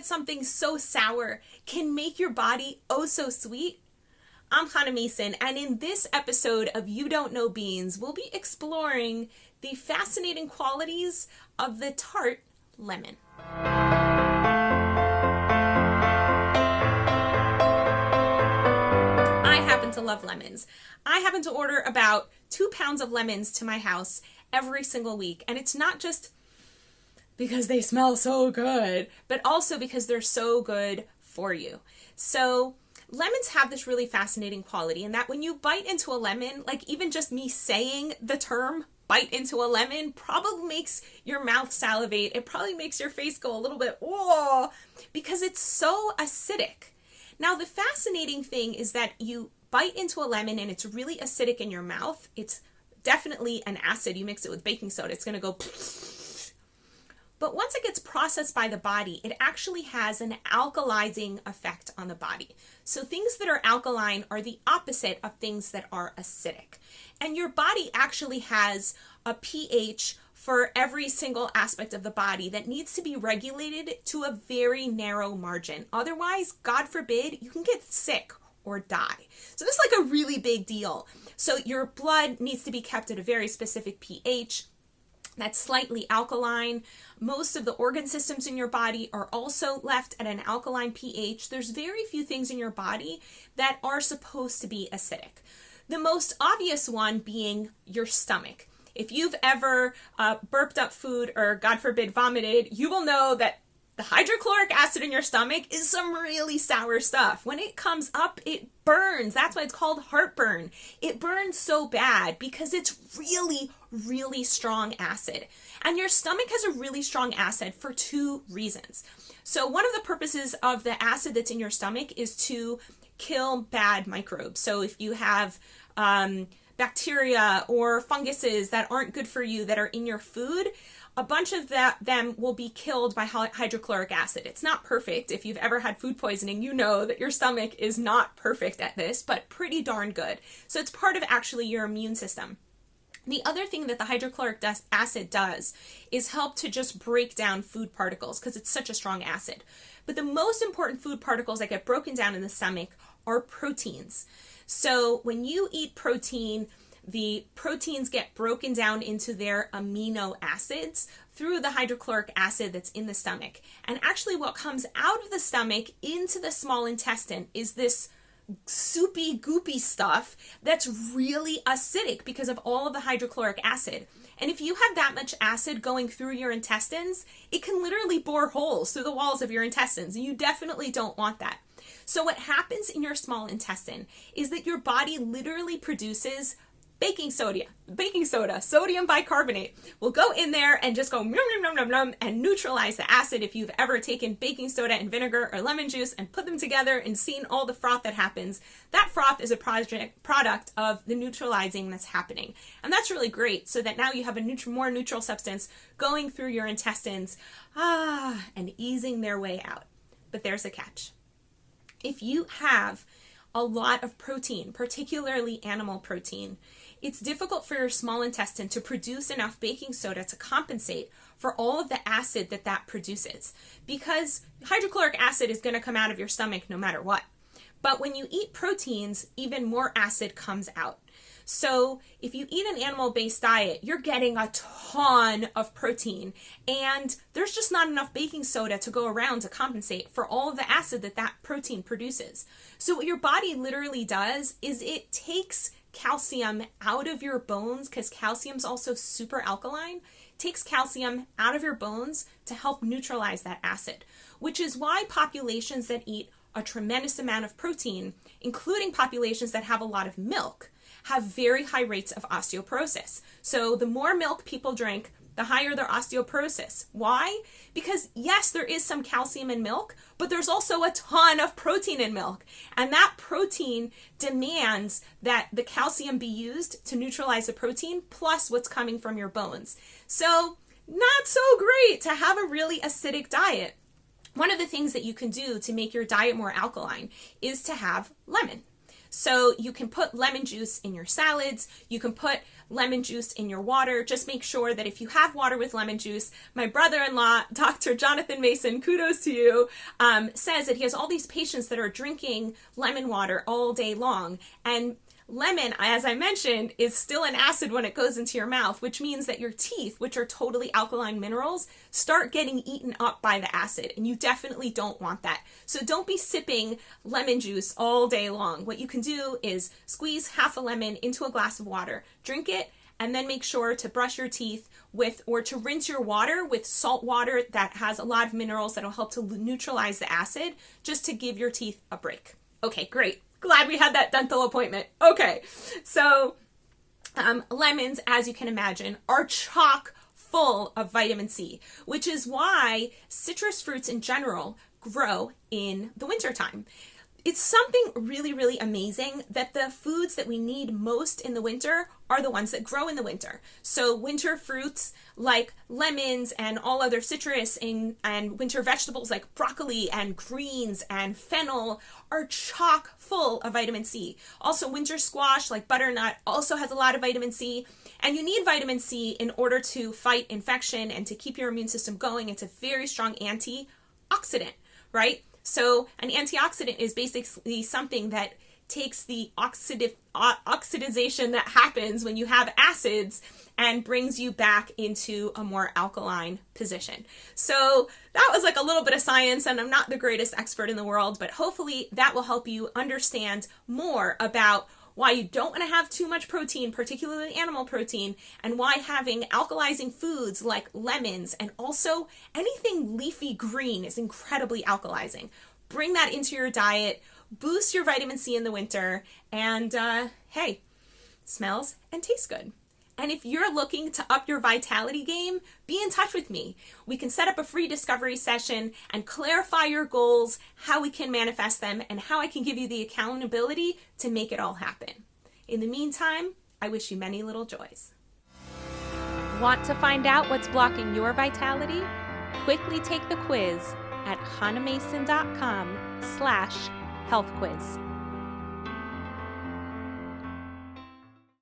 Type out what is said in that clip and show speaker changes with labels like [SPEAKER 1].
[SPEAKER 1] that something so sour can make your body oh so sweet? I'm Hannah Mason, and in this episode of You Don't Know Beans, we'll be exploring the fascinating qualities of the Tart lemon. I happen to love lemons. I happen to order about 2 pounds of lemons to my house every single week, and it's not just because they smell so good, but also because they're so good for you. So lemons have this really fascinating quality in that when you bite into a lemon, like even just me saying the term bite into a lemon probably makes your mouth salivate. It probably makes your face go a little bit, oh, because it's so acidic. Now, the fascinating thing is that you bite into a lemon and it's really acidic in your mouth. It's definitely an acid. You mix it with baking soda, it's going to go. But once it gets processed by the body, it actually has an alkalizing effect on the body. So things that are alkaline are the opposite of things that are acidic. And your body actually has a pH for every single aspect of the body that needs to be regulated to a very narrow margin. Otherwise, God forbid, you can get sick or die. So this is like a really big deal. So your blood needs to be kept at a very specific pH that's slightly alkaline. Most of the organ systems in your body are also left at an alkaline pH. There's very few things in your body that are supposed to be acidic. The most obvious one being your stomach. If you've ever burped up food or, God forbid, vomited, you will know that the hydrochloric acid in your stomach is some really sour stuff. When it comes up, it burns. That's why it's called heartburn. It burns so bad because it's really, really strong acid. And your stomach has a really strong acid for 2 reasons. So one of the purposes of the acid that's in your stomach is to kill bad microbes. So if you have bacteria or funguses that aren't good for you that are in your food, a bunch of them will be killed by hydrochloric acid. It's not perfect. If you've ever had food poisoning, you know that your stomach is not perfect at this, but pretty darn good. So it's part of actually your immune system. The other thing that the hydrochloric acid does is help to just break down food particles because it's such a strong acid. But the most important food particles that get broken down in the stomach are proteins. So when you eat protein, the proteins get broken down into their amino acids through the hydrochloric acid that's in the stomach. And actually what comes out of the stomach into the small intestine is this soupy, goopy stuff that's really acidic because of all of the hydrochloric acid. And if you have that much acid going through your intestines, it can literally bore holes through the walls of your intestines, and you definitely don't want that. So what happens in your small intestine is that your body literally produces baking soda, sodium bicarbonate will go in there and just go nom, nom, nom, nom, nom, and neutralize the acid. If you've ever taken baking soda and vinegar or lemon juice and put them together and seen all the froth that happens, that froth is a product of the neutralizing that's happening. And that's really great, so that now you have a more neutral substance going through your intestines and easing their way out. But there's a catch. If you have a lot of protein, particularly animal protein, it's difficult for your small intestine to produce enough baking soda to compensate for all of the acid that produces, because hydrochloric acid is going to come out of your stomach no matter what. But when you eat proteins, even more acid comes out. So if you eat an animal-based diet, you're getting a ton of protein, and there's just not enough baking soda to go around to compensate for all of the acid that protein produces. So what your body literally does is it takes calcium out of your bones, because calcium's also super alkaline, takes calcium out of your bones to help neutralize that acid, which is why populations that eat a tremendous amount of protein, including populations that have a lot of milk, have very high rates of osteoporosis. So the more milk people drink, the higher their osteoporosis. Why? Because yes, there is some calcium in milk, but there's also a ton of protein in milk. And that protein demands that the calcium be used to neutralize the protein plus what's coming from your bones. So not so great to have a really acidic diet. One of the things that you can do to make your diet more alkaline is to have lemon. So you can put lemon juice in your salads. You can put lemon juice in your water. Just make sure that if you have water with lemon juice, my brother-in-law, Dr. Jonathan Mason, kudos to you, says that he has all these patients that are drinking lemon water all day long. And lemon, as I mentioned, is still an acid when it goes into your mouth, which means that your teeth, which are totally alkaline minerals, start getting eaten up by the acid, and you definitely don't want that. So don't be sipping lemon juice all day long. What you can do is squeeze half a lemon into a glass of water, drink it, and then make sure to brush your teeth with, or to rinse your water with salt water that has a lot of minerals that will help to neutralize the acid, just to give your teeth a break. Okay, great. Glad we had that dental appointment. Okay, so lemons, as you can imagine, are chock full of vitamin C, which is why citrus fruits in general grow in the wintertime. It's something really, really amazing that the foods that we need most in the winter are the ones that grow in the winter. So winter fruits like lemons and all other citrus and winter vegetables like broccoli and greens and fennel are chock full of vitamin C. Also, winter squash like butternut also has a lot of vitamin C. And you need vitamin C in order to fight infection and to keep your immune system going. It's a very strong antioxidant, right? So an antioxidant is basically something that takes the oxidization that happens when you have acids and brings you back into a more alkaline position. So that was like a little bit of science, and I'm not the greatest expert in the world, but hopefully that will help you understand more about why you don't want to have too much protein, particularly animal protein, and why having alkalizing foods like lemons and also anything leafy green is incredibly alkalizing. Bring that into your diet, boost your vitamin C in the winter, and hey, smells and tastes good. And if you're looking to up your vitality game, be in touch with me. We can set up a free discovery session and clarify your goals, how we can manifest them, and how I can give you the accountability to make it all happen. In the meantime, I wish you many little joys. Want to find out what's blocking your vitality? Quickly take the quiz at hanamason.com/healthquiz.